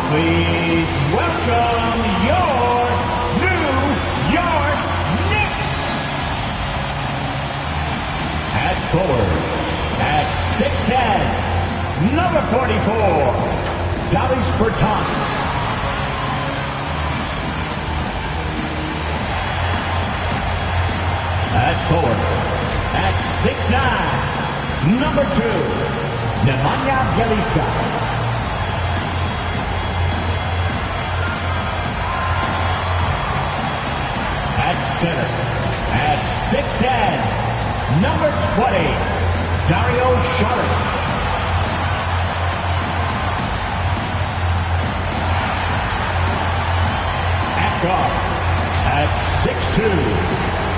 Please welcome your New York Knicks. At forward, at 6'10", number 44, Davis Bertans. At forward, at 6'9", number 2, Nemanja Bjelica. At center, at 6'10", number 20, Dario Saric. At guard, at 6'2",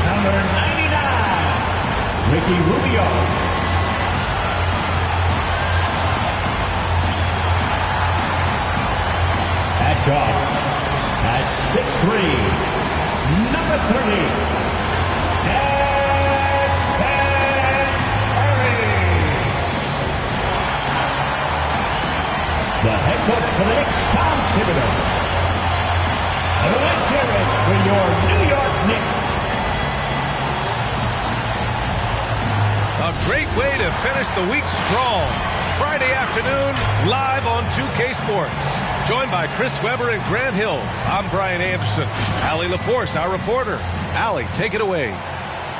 number 99, Ricky Rubio. At guard, at 6'3", number 30, Stephen Curry. The head coach for the Knicks, Tom Thibodeau. Let's hear it for your New York Knicks. A great way to finish the week strong. Friday afternoon, live on 2K Sports. Joined by Chris Webber and Grant Hill, I'm Brian Anderson. Allie LaForce, our reporter. Allie, take it away.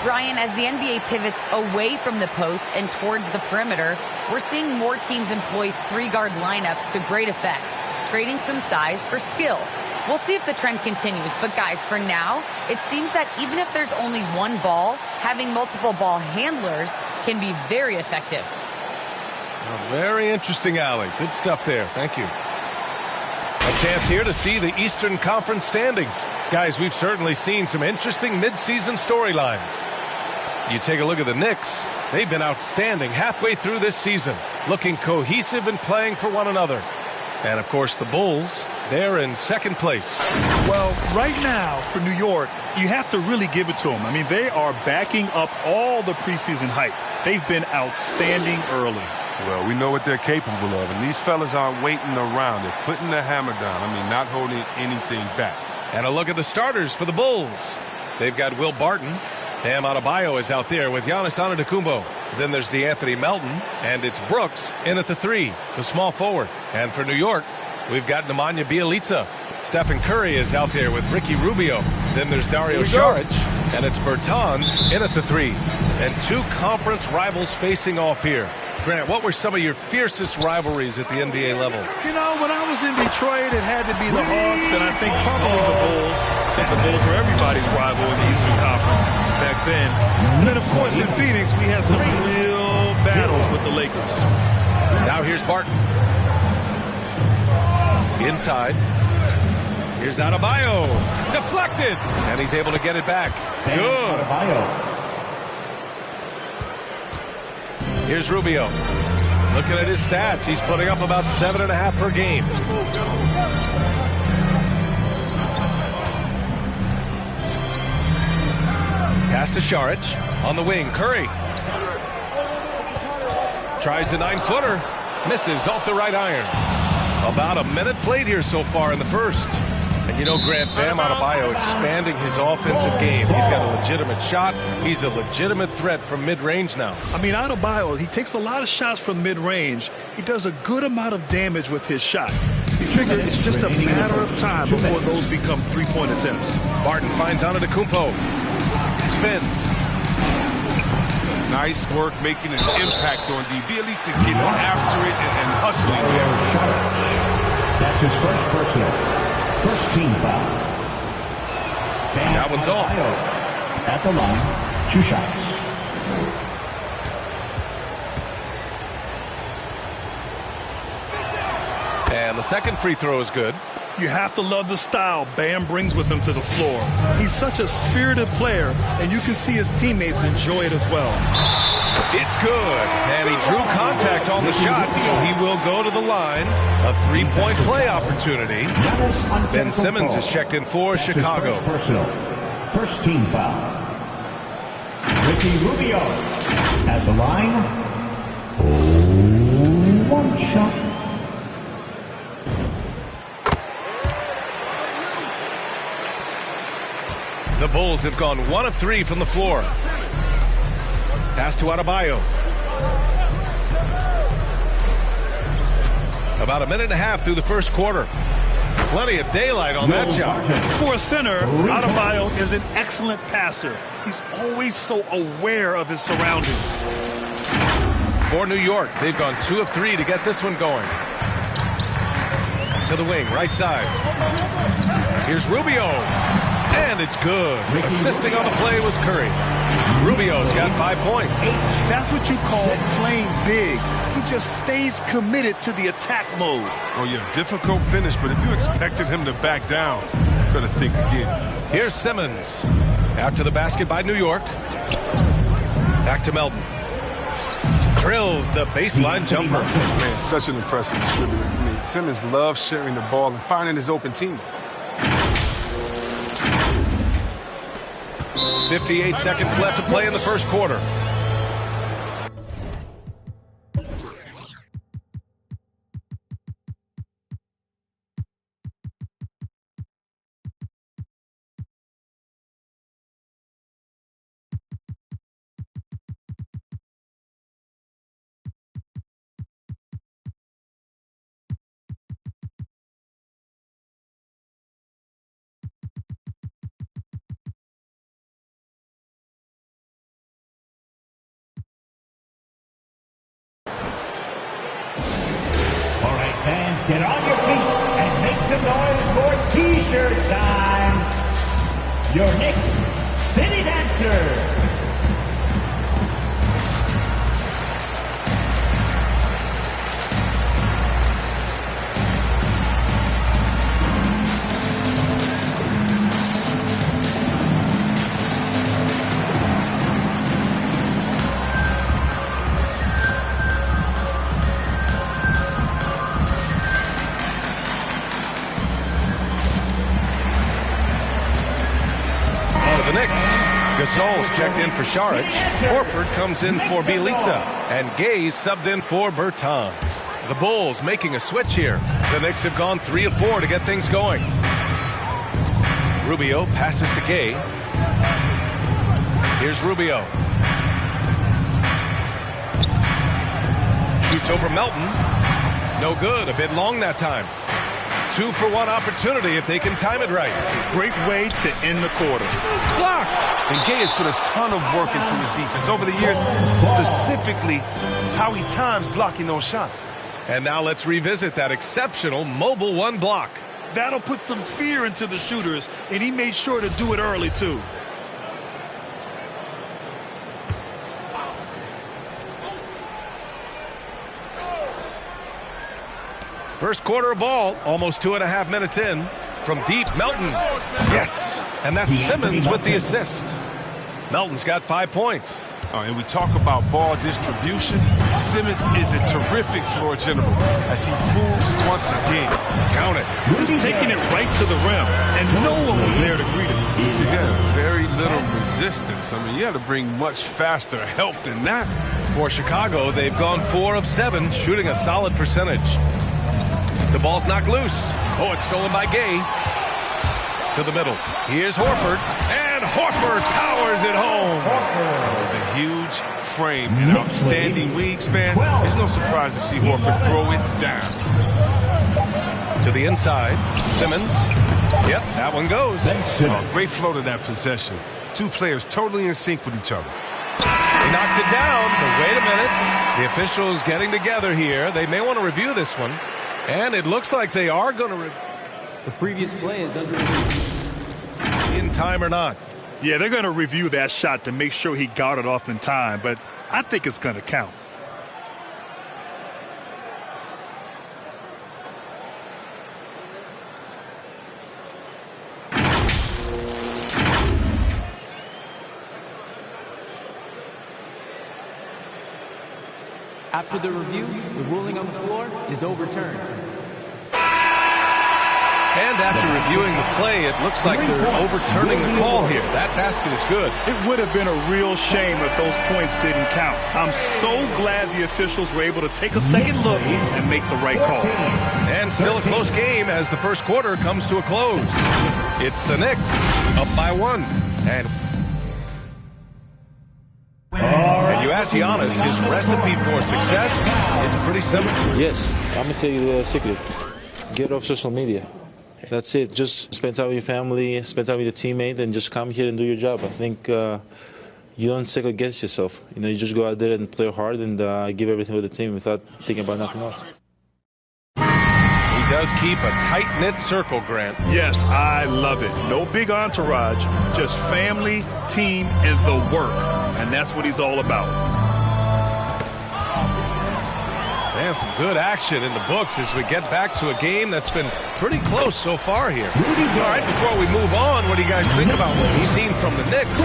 Brian, as the NBA pivots away from the post and towards the perimeter, we're seeing more teams employ three-guard lineups to great effect, trading some size for skill. We'll see if the trend continues, but guys, for now, it seems that even if there's only one ball, having multiple ball handlers can be very effective. Very interesting, Allie. Good stuff there. Thank you. A chance here to see the Eastern Conference standings. Guys, we've certainly seen some interesting midseason storylines. You take a look at the Knicks. They've been outstanding halfway through this season, looking cohesive and playing for one another. And, of course, the Bulls, they're in second place. Well, right now, for New York, you have to really give it to them. I mean, they are backing up all the preseason hype. They've been outstanding early. Well, we know what they're capable of, and these fellas aren't waiting around. They're putting the hammer down. I mean, not holding anything back. And a look at the starters for the Bulls. They've got Will Barton. Bam Adebayo is out there with Giannis Antetokounmpo. Then there's DeAnthony Melton, and it's Brooks in at the 3, the small forward. And for New York, we've got Nemanja Bjelica. Stephen Curry is out there with Ricky Rubio. Then there's Dario Saric, and it's Bertans in at the 3. And two conference rivals facing off here. Grant, what were some of your fiercest rivalries at the NBA level? You know, when I was in Detroit, it had to be the Hawks, and I think probably the Bulls. I think the Bulls were everybody's rival in the Eastern Conference back then. And then, of course, in Phoenix, we had some real battles with the Lakers. Now here's Barton. Inside. Here's Adebayo. Deflected. And he's able to get it back. Good. Here's Rubio. Looking at his stats, he's putting up about 7.5 per game. Pass to Saric. On the wing, Curry. Tries the 9-footer. Misses off the right iron. About a minute played here so far in the first. And you know, Grant, Bam Adebayo expanding his offensive game. He's got a legitimate shot. He's a legitimate threat from mid-range now. I mean, Adebayo, he takes a lot of shots from mid-range. He does a good amount of damage with his shot. You figure it's just a matter of time before those become three-point attempts. Barton finds Antetokounmpo. Spins. Nice work making an impact on D. Bjelica getting after it and hustling there. That's his first personal. First team foul. That one's off. At the line, 2 shots. And the second free throw is good. You have to love the style Bam brings with him to the floor. He's such a spirited player, and you can see his teammates enjoy it as well. It's good. And he drew contact on the shot, so he will go to the line. A 3-point play opportunity. Ben Simmons is checked in for Chicago. First personal. First team foul. Ricky Rubio at the line. 1 shot. The Bulls have gone 1 of 3 from the floor. Pass to Adebayo. About a minute and a half through the first quarter. Plenty of daylight on that shot. For a center, Adebayo is an excellent passer. He's always so aware of his surroundings. For New York, they've gone 2 of 3 to get this one going. To the wing, right side. Here's Rubio. And it's good. Assisting on the play was Curry. Rubio's got 5 points. That's what you call playing big. He just stays committed to the attack mode. Oh, yeah, difficult finish, but if you expected him to back down, you better think again. Here's Simmons. After the basket by New York. Back to Melton. Drills the baseline jumper. Man, such an impressive distributor. I mean, Simmons loves sharing the ball and finding his open teammates. 58 seconds left to play in the first quarter. Fans, get on your feet and make some noise for T-shirt time. Your Knicks City Dancer. Gasol's checked in for Saric. Horford comes in for Bjelica. And Gaze subbed in for Bertans. The Bulls making a switch here. The Knicks have gone 3 of 4 to get things going. Rubio passes to Gay. Here's Rubio. Shoots over Melton. No good. A bit long that time. 2-for-1 opportunity if they can time it right. Great way to end the quarter. Blocked. And Gay has put a ton of work into his defense over the years. Specifically, it's how he times blocking those shots. And now let's revisit that exceptional mobile 1 block. That'll put some fear into the shooters, and he made sure to do it early, too. First quarter of ball, almost 2.5 minutes in. From deep, Melton. Yes. And that's Simmons with the assist. Melton's got 5 points. And we talk about ball distribution. Simmons is a terrific floor general, as he proves once again. Count it. Just taking it right to the rim, and no one was there to greet him. He had very little resistance. I mean, you had to bring much faster help than that. For Chicago, they've gone 4 of 7, shooting a solid percentage. The ball's knocked loose. Oh, it's stolen by Gay. To the middle. Here's Horford. And Horford powers it home. With a huge frame and outstanding wingspan, there's no surprise to see Horford throw it down. To the inside. Simmons. Yep, that one goes. Great flow to that possession. 2 players totally in sync with each other. He knocks it down, but wait a minute. The officials getting together here. They may want to review this one. And it looks like they are going to... The previous play is under review. In time or not. Yeah, they're going to review that shot to make sure he got it off in time, but I think it's going to count. After the review, the ruling on the floor is overturned. And after reviewing the play, it looks like they're overturning the call here. That basket is good. It would have been a real shame if those points didn't count. I'm so glad the officials were able to take a second look and make the right call. And still a close game as the first quarter comes to a close. It's the Knicks up by 1. And you ask Giannis, his recipe for success is pretty simple. Yes, I'm going to tell you the secret. Get off social media. That's it. Just spend time with your family, spend time with your teammate, and just come here and do your job. I think you don't second guess yourself. You just go out there and play hard and give everything with the team without thinking about nothing else. He does keep a tight-knit circle, Grant. Yes, I love it. No big entourage, just family, team, and the work. And that's what he's all about. And some good action in the books as we get back to a game that's been pretty close so far here. All right, before we move on, what do you guys think about what we've seen from the Knicks?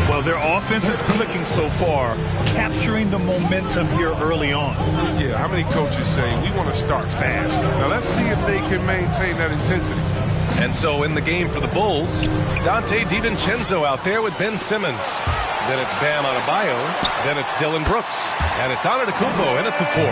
Well, their offense is clicking so far, capturing the momentum here early on. Yeah, how many coaches say we want to start fast? Now let's see if they can maintain that intensity. And so in the game for the Bulls, Dante DiVincenzo out there with Ben Simmons. Then it's Bam Adebayo. Then it's Dylan Brooks. And it's Antetokounmpo in at the 4.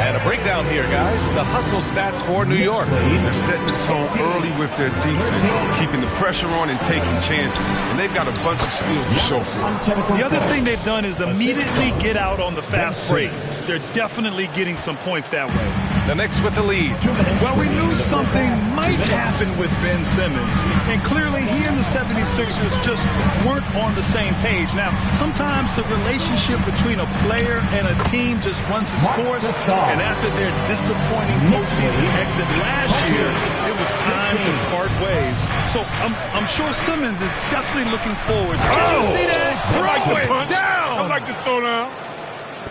And a breakdown here, guys. The hustle stats for New York. They're setting the tone early with their defense, keeping the pressure on and taking chances. And they've got a bunch of steals to show for it. The other thing they've done is immediately get out on the fast break. They're definitely getting some points that way. The Knicks with the lead. Well, we knew something might happen with Ben Simmons. And clearly he and the 76ers just weren't on the same page. Now, sometimes the relationship between a player and a team just runs its course. And after their disappointing postseason exit last year, it was time to part ways. So I'm sure Simmons is definitely looking forward to it. Did you see that? Throw it down! I like to throw down.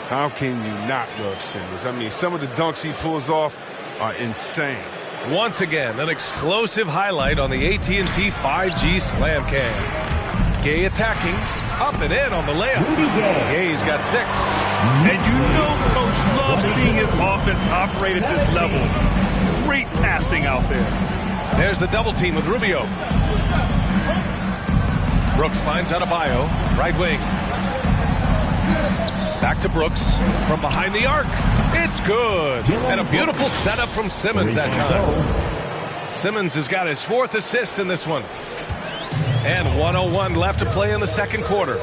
How can you not love Simmons? I mean, some of the dunks he pulls off are insane. Once again, an explosive highlight on the AT&T 5G Slam Cam. Gay attacking, up and in on the layup. Gay's got 6. And you know Coach loves seeing his offense operate at this level. Great passing out there. There's the double team with Rubio. Brooks finds Adebayo, right wing. Back to Brooks from behind the arc. It's good. And a beautiful setup from Simmons that time. Simmons has got his 4th assist in this one. And 1:01 left to play in the second quarter.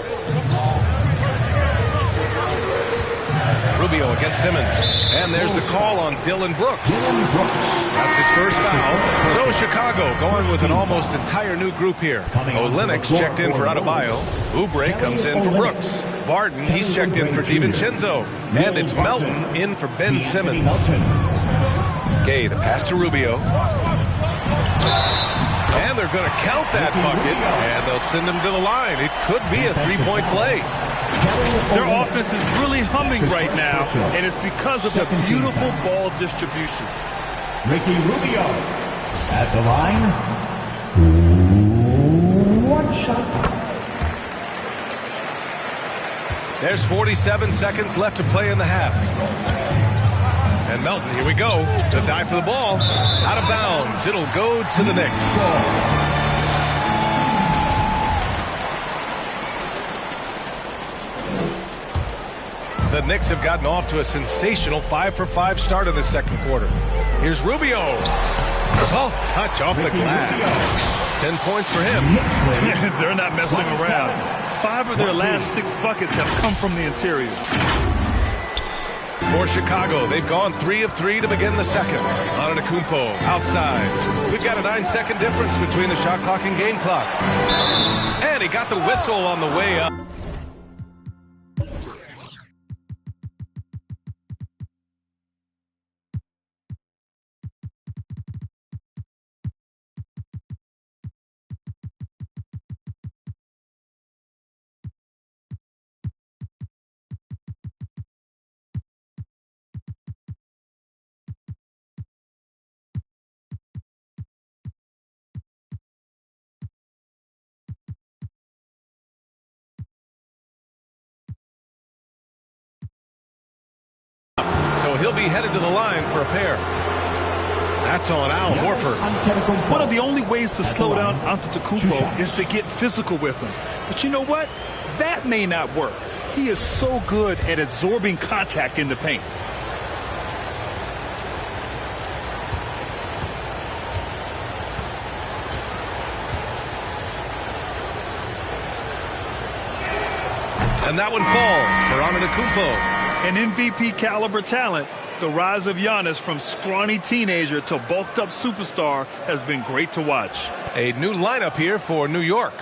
Rubio against Simmons. And there's the call on Dylan Brooks. That's his first foul. So Chicago going with an almost entire new group here. Olynyk checked in for Adebayo. Oubre comes in for Brooks. Barton, he's checked in for DiVincenzo. And it's Melton in for Ben Simmons. Gay, the pass to Rubio. And they're going to count that bucket. And they'll send him to the line. It could be a 3-point play. Their offense is really humming right now, and it's because of the beautiful ball distribution. Ricky Rubio at the line. 1 shot. There's 47 seconds left to play in the half. And Melton, here we go. The dive for the ball. Out of bounds. It'll go to the Knicks. The Knicks have gotten off to a sensational 5-for-5 start in the second quarter. Here's Rubio. Soft touch off the glass. 10 points for him. They're not messing around. 5 of their last 6 buckets have come from the interior. For Chicago, they've gone 3 of 3 to begin the second. Antetokounmpo outside. We've got a 9-second difference between the shot clock and game clock. And he got the whistle on the way up. So he'll be headed to the line for a pair. That's on Al Horford. One of the only ways to slow down Antetokounmpo is to get physical with him. But you know what? That may not work. He is so good at absorbing contact in the paint. And that one falls for Antetokounmpo. An MVP caliber talent, the rise of Giannis from scrawny teenager to bulked up superstar has been great to watch. A new lineup here for New York.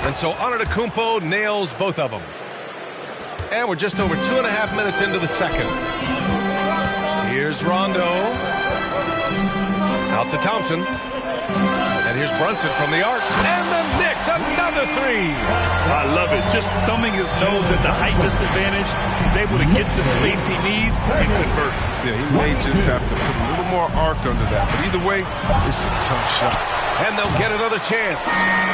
And so Antetokounmpo nails both of them. And we're just over 2.5 minutes into the second. Here's Rondo. Out to Thompson. And here's Brunson from the arc. And the Knicks, another three. I love it. Just thumbing his nose at the height disadvantage. He's able to get the space he needs and convert. Yeah, he may just have to put a little more arc under that. But either way, it's a tough shot. And they'll get another chance.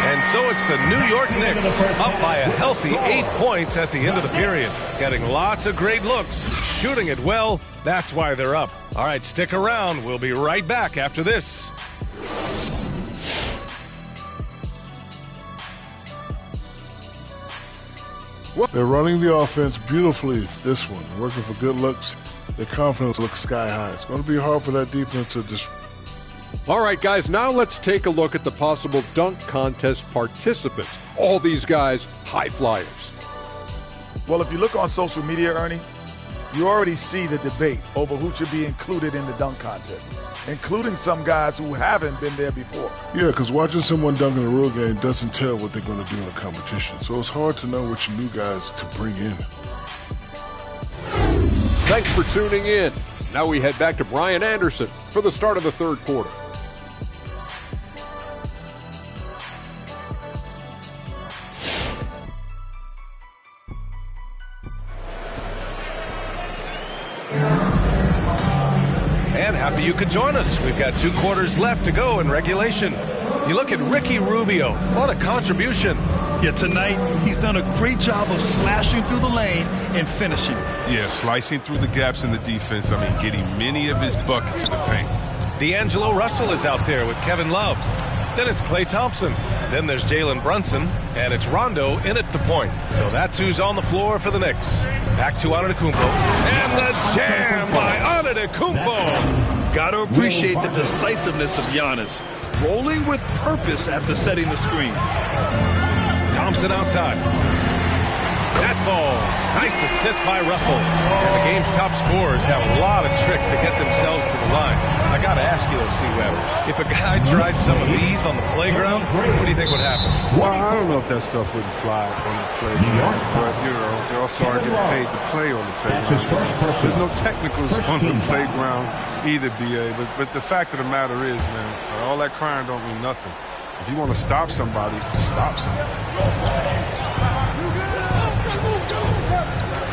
And so it's the New York Knicks up by a healthy 8 points at the end of the period. Getting lots of great looks, shooting it well. That's why they're up. All right, stick around. We'll be right back after this. They're running the offense beautifully, this one. Working for good looks. Their confidence looks sky high. It's going to be hard for that defense to disrupt. All right, guys, now let's take a look at the possible dunk contest participants. All these guys, high flyers. Well, if you look on social media, Ernie, you already see the debate over who should be included in the dunk contest, including some guys who haven't been there before. Yeah, because watching someone dunk in a real game doesn't tell what they're going to do in a competition. So it's hard to know which new guys to bring in. Thanks for tuning in. Now we head back to Brian Anderson for the start of the third quarter. And happy you could join us. We've got 2 quarters left to go in regulation. You look at Ricky Rubio. What a contribution. Yeah, tonight he's done a great job of slashing through the lane and finishing. Yeah, slicing through the gaps in the defense. I mean, getting many of his buckets in the paint. D'Angelo Russell is out there with Kevin Love. Then it's Klay Thompson. Then there's Jalen Brunson. And it's Rondo in at the point. So that's who's on the floor for the Knicks. Back to Antetokounmpo. And the jam by Antetokounmpo. Gotta appreciate the decisiveness of Giannis. Rolling with purpose after setting the screen. Thompson outside. That falls. Nice assist by Russell. And the game's top scorers have a lot of tricks to get themselves to the line. I got to ask you, though, C-Web, if a guy tried some of these on the playground, what do you think would happen? Well, I don't know if that stuff wouldn't fly on the playground. But, you know, they also are getting paid to play on the playground. There's no technicals on the playground either, B.A. But the fact of the matter is, man, all that crying don't mean nothing. If you want to stop somebody, stop somebody.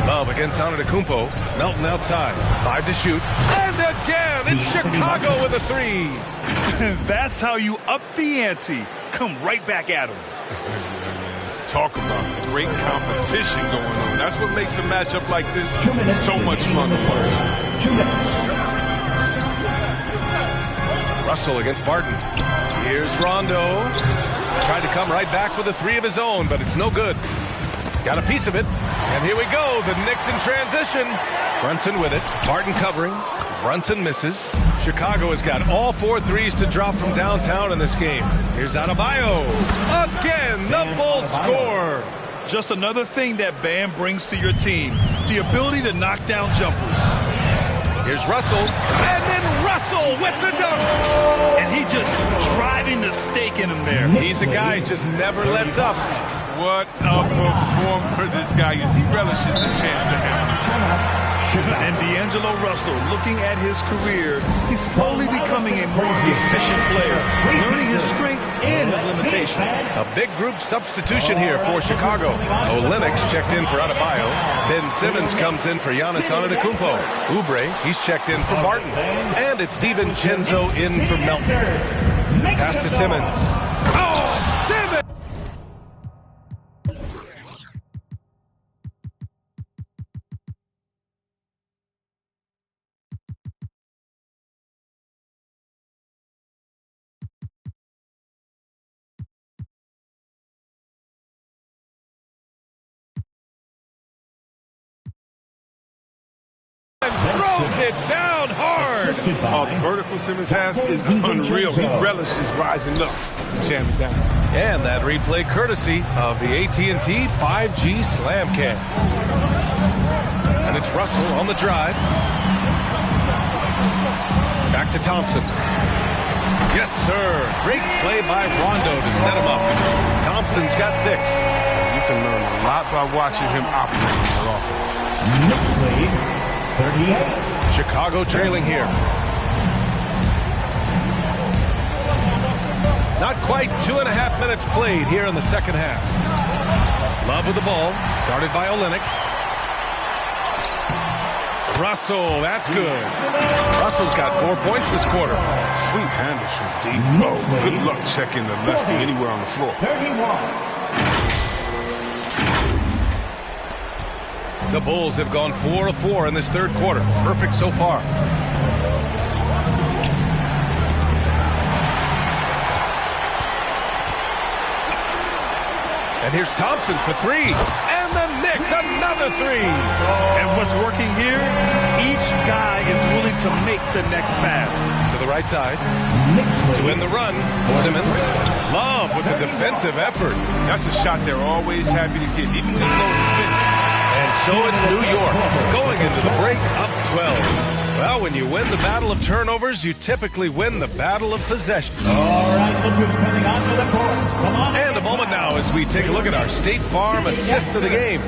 Love against Antetokounmpo. Melton outside. 5 to shoot. And again, it's Chicago with a 3. That's how you up the ante. Come right back at him. Talk about great competition going on. That's what makes a matchup like this so much fun to watch. 2 minutes. Russell against Barton. Here's Rondo. Tried to come right back with a 3 of his own, but it's no good. Got a piece of it. And here we go. The Knicks in transition. Brunson with it. Barton covering. Brunson misses. Chicago has got all 4 threes to drop from downtown in this game. Here's Adebayo. Again, the Bulls score. Just another thing that Bam brings to your team. The ability to knock down jumpers. Here's Russell. And then Russell with the dunk. And he just driving the stake in him there. He's a guy who just never lets up. What a performer this guy is. He relishes the chance to have. And D'Angelo Russell, looking at his career, he's slowly becoming a more efficient player, learning his strengths and his limitations. A big group substitution here for Chicago. Olynyk checked in for Adebayo. Ben Simmons comes in for Giannis Antetokounmpo. Oubre, he's checked in for Barton. And it's DiVincenzo in for Melton. Pass to Simmons. Throws it down hard. Oh, the vertical Simmons has is unreal. He relishes rising up, jamming down. And that replay courtesy of the AT&T 5G Slam Cam. And it's Russell on the drive. Back to Thompson. Yes, sir. Great play by Rondo to set him up. Thompson's got 6. You can learn a lot by watching him operate in that offense. Knicks lead, 38. Chicago trailing here. Not quite 2.5 minutes played here in the second half. Love with the ball, guarded by Olynyk. Russell, that's good. Russell's got 4 points this quarter. Sweet handles from deep. Oh, good luck checking the lefty anywhere on the floor. 31. The Bulls have gone 4 of 4 in this third quarter. Perfect so far. And here's Thompson for 3. And the Knicks, another 3. And what's working here, each guy is willing to make the next pass. To the right side. To win the run, Simmons. Love with the defensive effort. That's a shot they're always happy to get, even when low to finish. And so it's New York going into the break up 12. Well, when you win the battle of turnovers, you typically win the battle of possession. All right, look who's coming onto the court. Come on. And a moment now as we take a look at our State Farm assist of the game.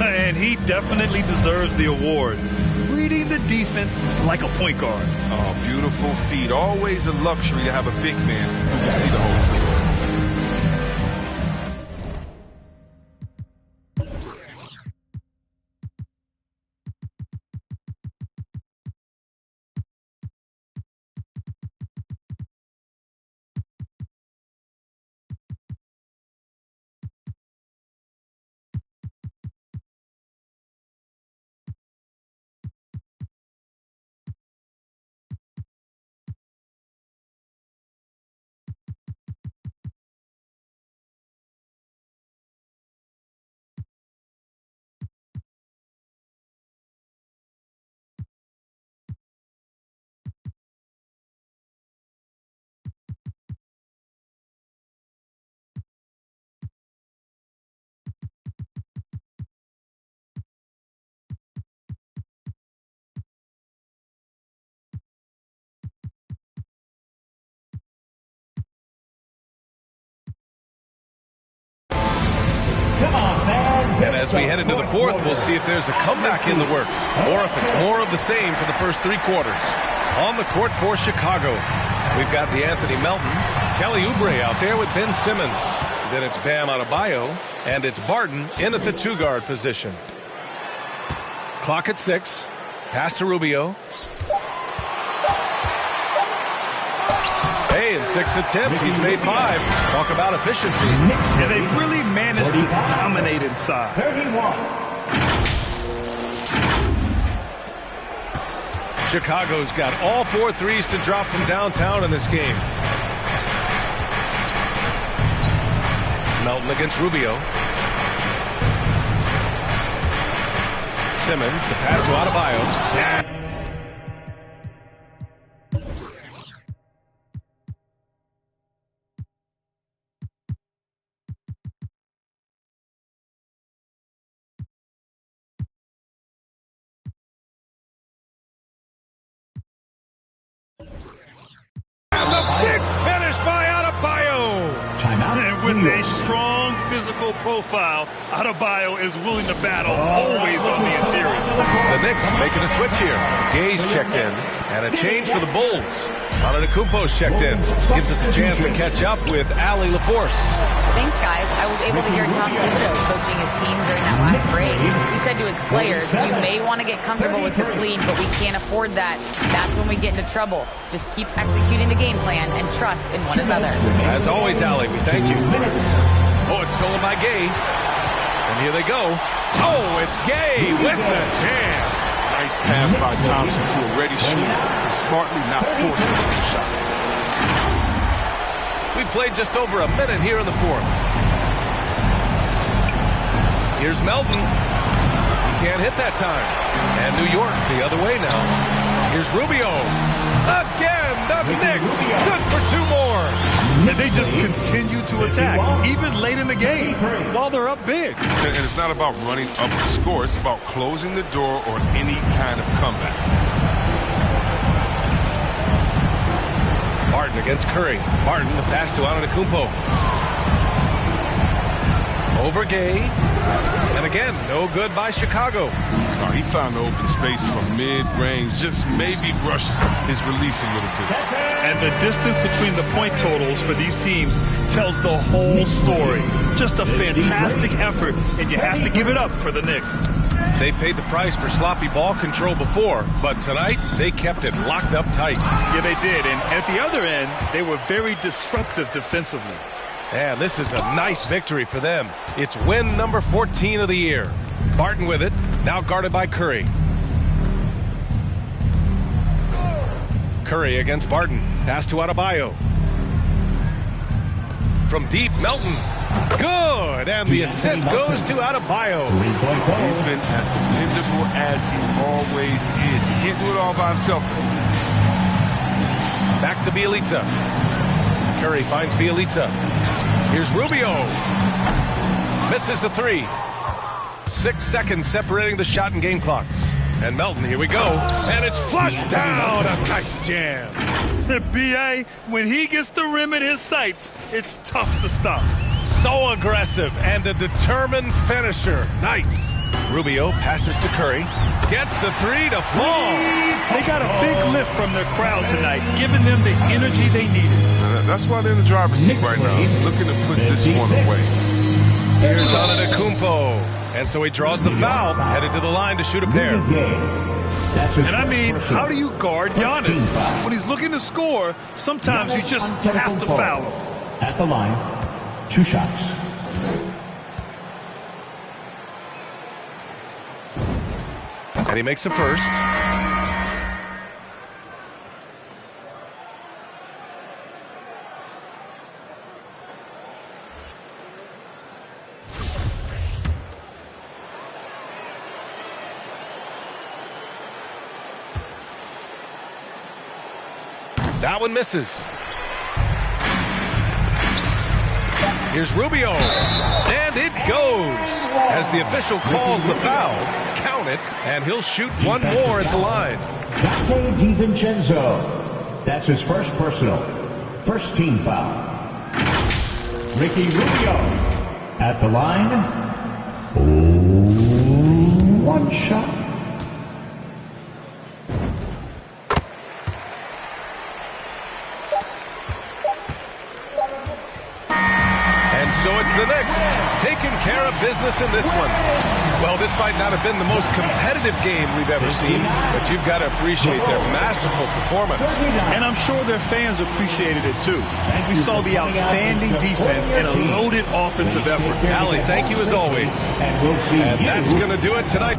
And he definitely deserves the award. Reading the defense like a point guard. Oh, beautiful feet. Always a luxury to have a big man who can see the whole floor. And as we head into the fourth, we'll see if there's a comeback in the works or if it's more of the same for the first 3 quarters. On the court for Chicago, we've got the Anthony Melton, Kelly Oubre out there with Ben Simmons. Then it's Bam Adebayo, and it's Barton in at the 2-guard position. Clock at 6. Pass to Rubio. Hey, in 6 attempts, he's made 5. Talk about efficiency. Yeah, they really managed to dominate inside. 31. Chicago's got all 4 threes to drop from downtown in this game. Melton against Rubio. Simmons, the pass to Adebayo. And the big finish by Adebayo. And with a strong physical profile, Adebayo is willing to battle always on the interior. The Knicks making a switch here. Gay's checked in. And a change for the Bulls. Antetokounmpo's checked in. Gives us a chance to catch up with Allie LaForce. Thanks, guys. I was able to hear Tom Thibodeau coaching his team during that last break. He said to his players, you may want to get comfortable with this lead, but we can't afford that. That's when we get into trouble. Just keep executing the game plan and trust in one another. As always, Allie, we thank you. Oh, it's stolen by Gay. And here they go. Oh, it's Gay with the jam. Nice pass by Thompson to a ready shooter. Smartly not forcing the shot. We played just over a minute here in the fourth. Here's Melton. He can't hit that time. And New York the other way now. Here's Rubio. Again, the Knicks. Good for 2 more. And they just continue to attack, even late in the game, while they're up big. And it's not about running up the score. It's about closing the door on any kind of comeback. Barton against Curry. Barton, the pass to Antetokounmpo. Over Gay. And again, no good by Chicago. Oh, he found the open space from mid-range. Just maybe rushed his release a little bit. And the distance between the point totals for these teams tells the whole story. Just a fantastic effort, and you have to give it up for the Knicks. They paid the price for sloppy ball control before, but tonight they kept it locked up tight. Yeah, they did. And at the other end, they were very disruptive defensively. And this is a nice victory for them. It's win number 14 of the year. Barton with it, now guarded by Curry. Curry against Barton. Pass to Adebayo. From deep, Melton. Good, and the assist goes to Adebayo. He's been as dependable as he always is. He can't do it all by himself. Back to Bjelica. Curry finds Bjelica. Here's Rubio. Misses the 3. 6 seconds separating the shot and game clocks. And Melton, here we go. And it's flushed down. A nice jam. B.A., when he gets the rim in his sights, it's tough to stop. So aggressive and a determined finisher. Nice. Rubio passes to Curry. Gets the 3 to fall. They got a big lift from their crowd tonight, giving them the energy they needed. That's why they're in the driver's seat right now, looking to put this one away. Here's Antetokounmpo. And so he draws the foul, headed to the line to shoot a pair. And I mean, how do you guard Giannis? When he's looking to score, sometimes you just have to foul him. At the line, 2 shots. And he makes a first. That one misses. Here's Rubio. And it goes. As the official calls the foul, count it, and he'll shoot one more at the line. Dante DiVincenzo. That's his first personal. First team foul. Ricky Rubio. At the line. 1 shot. So it's the Knicks taking care of business in this one. Well, this might not have been the most competitive game we've ever seen, but you've got to appreciate their masterful performance. And I'm sure their fans appreciated it too. We saw the outstanding defense and a loaded offensive effort. Allie, thank you as always. And that's going to do it tonight.